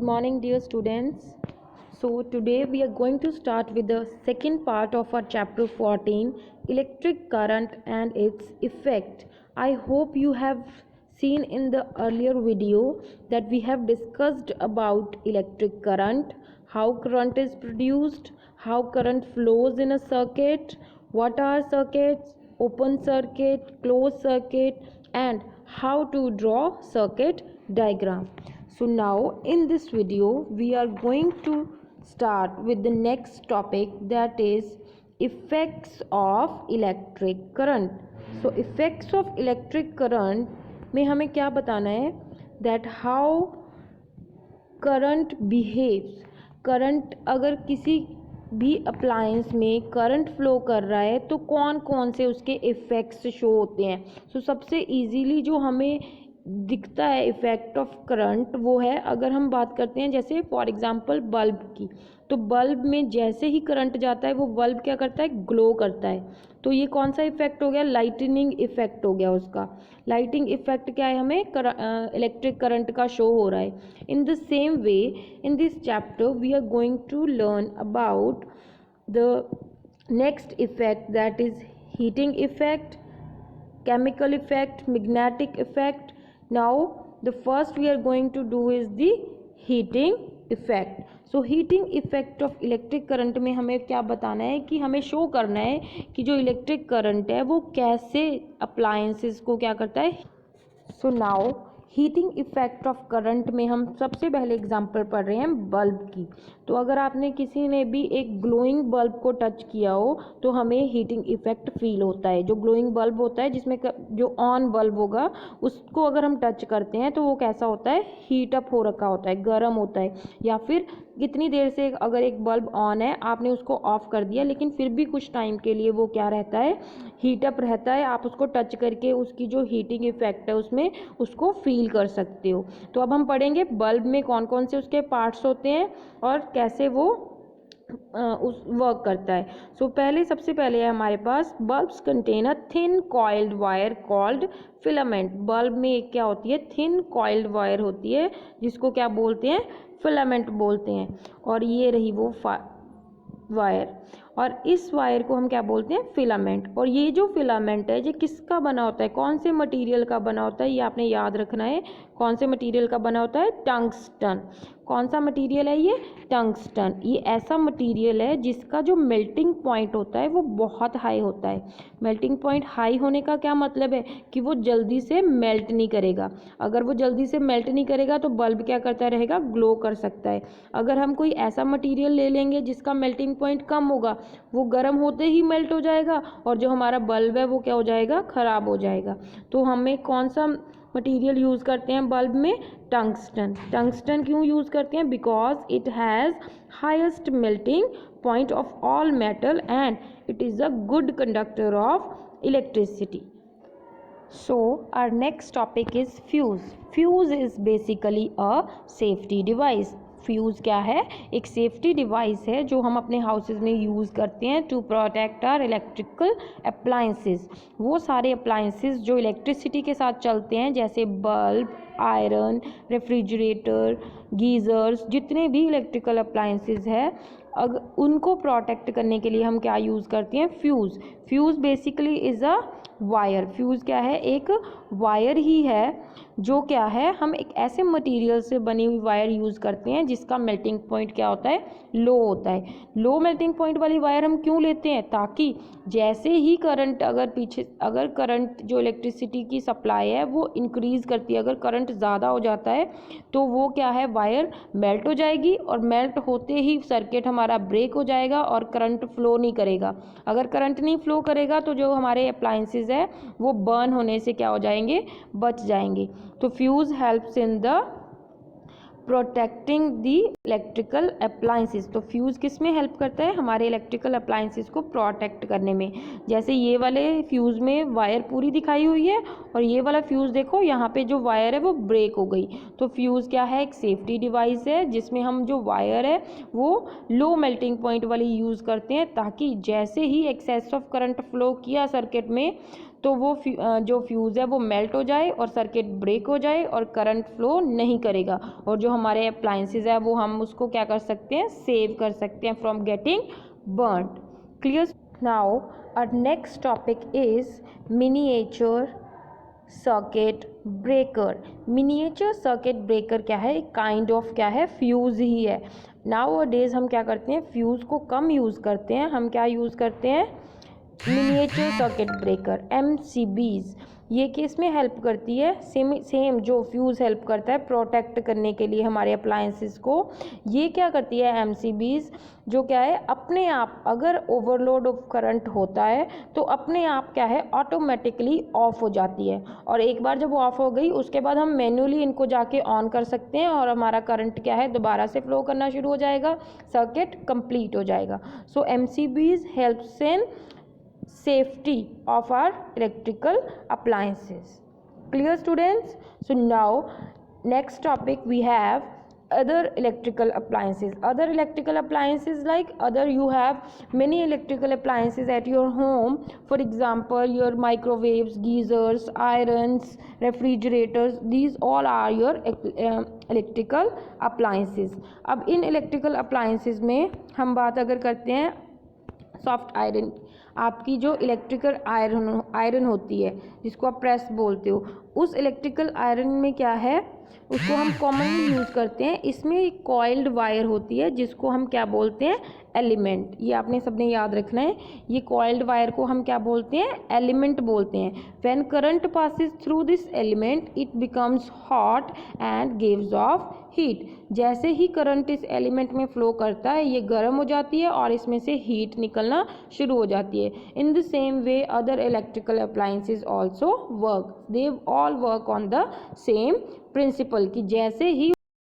Good morning, dear students. So today we are going to start with the second part of our chapter 14, electric current and its effect. I hope you have seen in the earlier video that we have discussed about electric current, how current is produced, how current flows in a circuit, what are circuits, open circuit, closed circuit, and how to draw circuit diagram. So now in this video we are going to start with the next topic, that is effects of electric current. So effects of electric current में हमें क्या बताना है, that how current behaves. Current अगर किसी भी appliance में current flow कर रहा है तो कौन कौन से उसके इफ़ेक्ट्स शो होते हैं. सो सबसे इजीली जो हमें दिखता है इफ़ेक्ट ऑफ करंट वो है, अगर हम बात करते हैं जैसे फॉर एग्जांपल बल्ब की, तो बल्ब में जैसे ही करंट जाता है वो बल्ब क्या करता है, ग्लो करता है. तो ये कौन सा इफेक्ट हो गया, लाइटनिंग इफेक्ट हो गया उसका. लाइटिंग इफेक्ट क्या है, हमें इलेक्ट्रिक करंट का शो हो रहा है. In the same way in this chapter we are going to learn about the next effect, that is heating effect, chemical effect, magnetic effect. Now the first we are going to do is the heating effect. So heating effect of electric current में हमें क्या बताना है कि हमें show करना है कि जो इलेक्ट्रिक करंट है वो कैसे अप्लायंसेस को क्या करता है. So now heating effect of current में हम सबसे पहले एग्जांपल पढ़ रहे हैं बल्ब की. तो अगर आपने किसी ने भी एक ग्लोइंग बल्ब को टच किया हो तो हमें हीटिंग इफेक्ट फील होता है. जो ग्लोइंग बल्ब होता है जिसमें जो ऑन बल्ब होगा उसको अगर हम टच करते हैं तो वो कैसा होता है, हीट अप हो रखा होता है, गर्म होता है. या फिर कितनी देर से अगर एक बल्ब ऑन है आपने उसको ऑफ कर दिया लेकिन फिर भी कुछ टाइम के लिए वो क्या रहता है, हीट अप रहता है. आप उसको टच करके उसकी जो हीटिंग इफेक्ट है उसमें उसको फील कर सकते हो. तो अब हम पढ़ेंगे बल्ब में कौन कौन से उसके पार्ट्स होते हैं और कैसे वो उस वर्क करता है. सो पहले सबसे पहले है हमारे पास bulbs contain a thin coiled wire called filament. Bulb में एक क्या होती है, थिन कॉइल्ड वायर होती है जिसको क्या बोलते हैं, फिलामेंट बोलते हैं. और ये रही वो वायर, और इस वायर को हम क्या बोलते हैं, फिलामेंट. और ये जो फिलामेंट है ये किसका बना होता है, कौन से मटेरियल का बना होता है, ये आपने याद रखना है. कौन से मटेरियल का बना होता है, टंगस्टन. कौन सा मटेरियल है ये, टंगस्टन. ये ऐसा मटेरियल है जिसका जो मेल्टिंग पॉइंट होता है वो बहुत हाई होता है. मेल्टिंग पॉइंट हाई होने का क्या मतलब है कि वो जल्दी से मेल्ट नहीं करेगा. अगर वो जल्दी से मेल्ट नहीं करेगा तो बल्ब क्या करता रहेगा, ग्लो कर सकता है. अगर हम कोई ऐसा मटेरियल ले लेंगे जिसका मेल्टिंग पॉइंट कम होगा, वो गर्म होते ही मेल्ट हो जाएगा और जो हमारा बल्ब है वो क्या हो जाएगा, ख़राब हो जाएगा. तो हमें कौन सा मटेरियल यूज़ करते हैं बल्ब में, टंगस्टन. टंगस्टन क्यों यूज़ करते हैं, because it has highest melting point of all metal and it is a good conductor of electricity. So our next topic is fuse. Fuse is basically a safety device. Fuse क्या है, एक safety device है जो हम अपने houses में use करते हैं to protect our electrical appliances. वो सारे अप्लायंसेस जो इलेक्ट्रिसिटी के साथ चलते हैं जैसे बल्ब, आयरन, रेफ्रिजरेटर, गीज़र्स, जितने भी इलेक्ट्रिकल अप्लायंसेस है अगर उनको प्रोटेक्ट करने के लिए हम क्या यूज़ करते हैं, fuse. Fuse basically is a wire. Fuse क्या है, एक वायर ही है जो क्या है, हम एक ऐसे मटेरियल से बनी हुई वायर यूज़ करते हैं जिसका मेल्टिंग पॉइंट क्या होता है, लो होता है. लो मेल्टिंग पॉइंट वाली वायर हम क्यों लेते हैं, ताकि जैसे ही करंट अगर करंट जो इलेक्ट्रिसिटी की सप्लाई है वो इंक्रीज़ करती है, अगर करंट ज़्यादा हो जाता है तो वो क्या है, वायर मेल्ट हो जाएगी और मेल्ट होते ही सर्किट हमारा ब्रेक हो जाएगा और करंट फ्लो नहीं करेगा. अगर करंट नहीं फ्लो करेगा तो जो हमारे अप्लायंसेस है वो बर्न होने से क्या हो जाएंगे, बच जाएंगे. तो fuse helps in the protecting the electrical appliances. तो फ्यूज़ किस में हेल्प करता है, हमारे इलेक्ट्रिकल अप्लायंसेस को प्रोटेक्ट करने में. जैसे ये वाले फ्यूज़ में वायर पूरी दिखाई हुई है और ये वाला फ्यूज़ देखो यहाँ पे जो वायर है वो ब्रेक हो गई. तो फ्यूज़ क्या है, एक सेफ्टी डिवाइस है जिसमें हम जो वायर है वो लो मेल्टिंग पॉइंट वाली यूज़ करते हैं ताकि जैसे ही एक्सेस ऑफ करंट फ्लो किया सर्किट में तो वो जो फ्यूज़ है वो मेल्ट हो जाए और सर्किट ब्रेक हो जाए और करंट फ्लो नहीं करेगा, और जो हमारे अप्लायंसेस है वो हम उसको क्या कर सकते हैं, सेव कर सकते हैं from getting burned. Clear? Now our next topic is miniature circuit breaker. Miniature circuit breaker क्या है, काइंड ऑफ क्या है, फ्यूज़ ही है। नाउ डेज हम क्या करते हैं, फ्यूज़ को कम यूज़ करते हैं, हम क्या यूज़ करते हैं, मिनिएचर सर्किट ब्रेकर MCBs। ये केस में हेल्प करती है, सेम जो फ्यूज़ हेल्प करता है प्रोटेक्ट करने के लिए हमारे अप्लायंसेस को, ये क्या करती है MCBs, जो क्या है अपने आप अगर ओवरलोड ऑफ करंट होता है तो अपने आप क्या है ऑटोमेटिकली ऑफ हो जाती है, और एक बार जब ऑफ हो गई उसके बाद हम मैन्युअली इनको जाके ऑन कर सकते हैं और हमारा करंट क्या है दोबारा से फ्लो करना शुरू हो जाएगा, सर्किट कंप्लीट हो जाएगा। सो MCBs helps in safety of our electrical appliances. Clear students? So now next topic we have other electrical appliances. Other electrical appliances, like other you have many electrical appliances at your home. For example, your microwaves, geysers, irons, refrigerators, these all are your electrical appliances. अब इन electrical appliances में हम बात अगर करते हैं soft iron, आपकी जो electrical iron होती है जिसको आप प्रेस बोलते हो, उस इलेक्ट्रिकल आयरन में क्या है, उसको हम कॉमनली यूज़ करते हैं। इसमें एक कॉइल्ड वायर होती है जिसको हम क्या बोलते हैं, एलिमेंट। ये आपने सबने याद रखना है, ये कॉइल्ड वायर को हम क्या बोलते हैं, एलिमेंट बोलते हैं। When current passes through this element it becomes hot and gives off heat. जैसे ही करंट इस एलिमेंट में फ्लो करता है ये गर्म हो जाती है और इसमें से हीट निकलना शुरू हो जाती है। In the same way other electrical appliances also work, they all work on the same principle, कि जैसे ही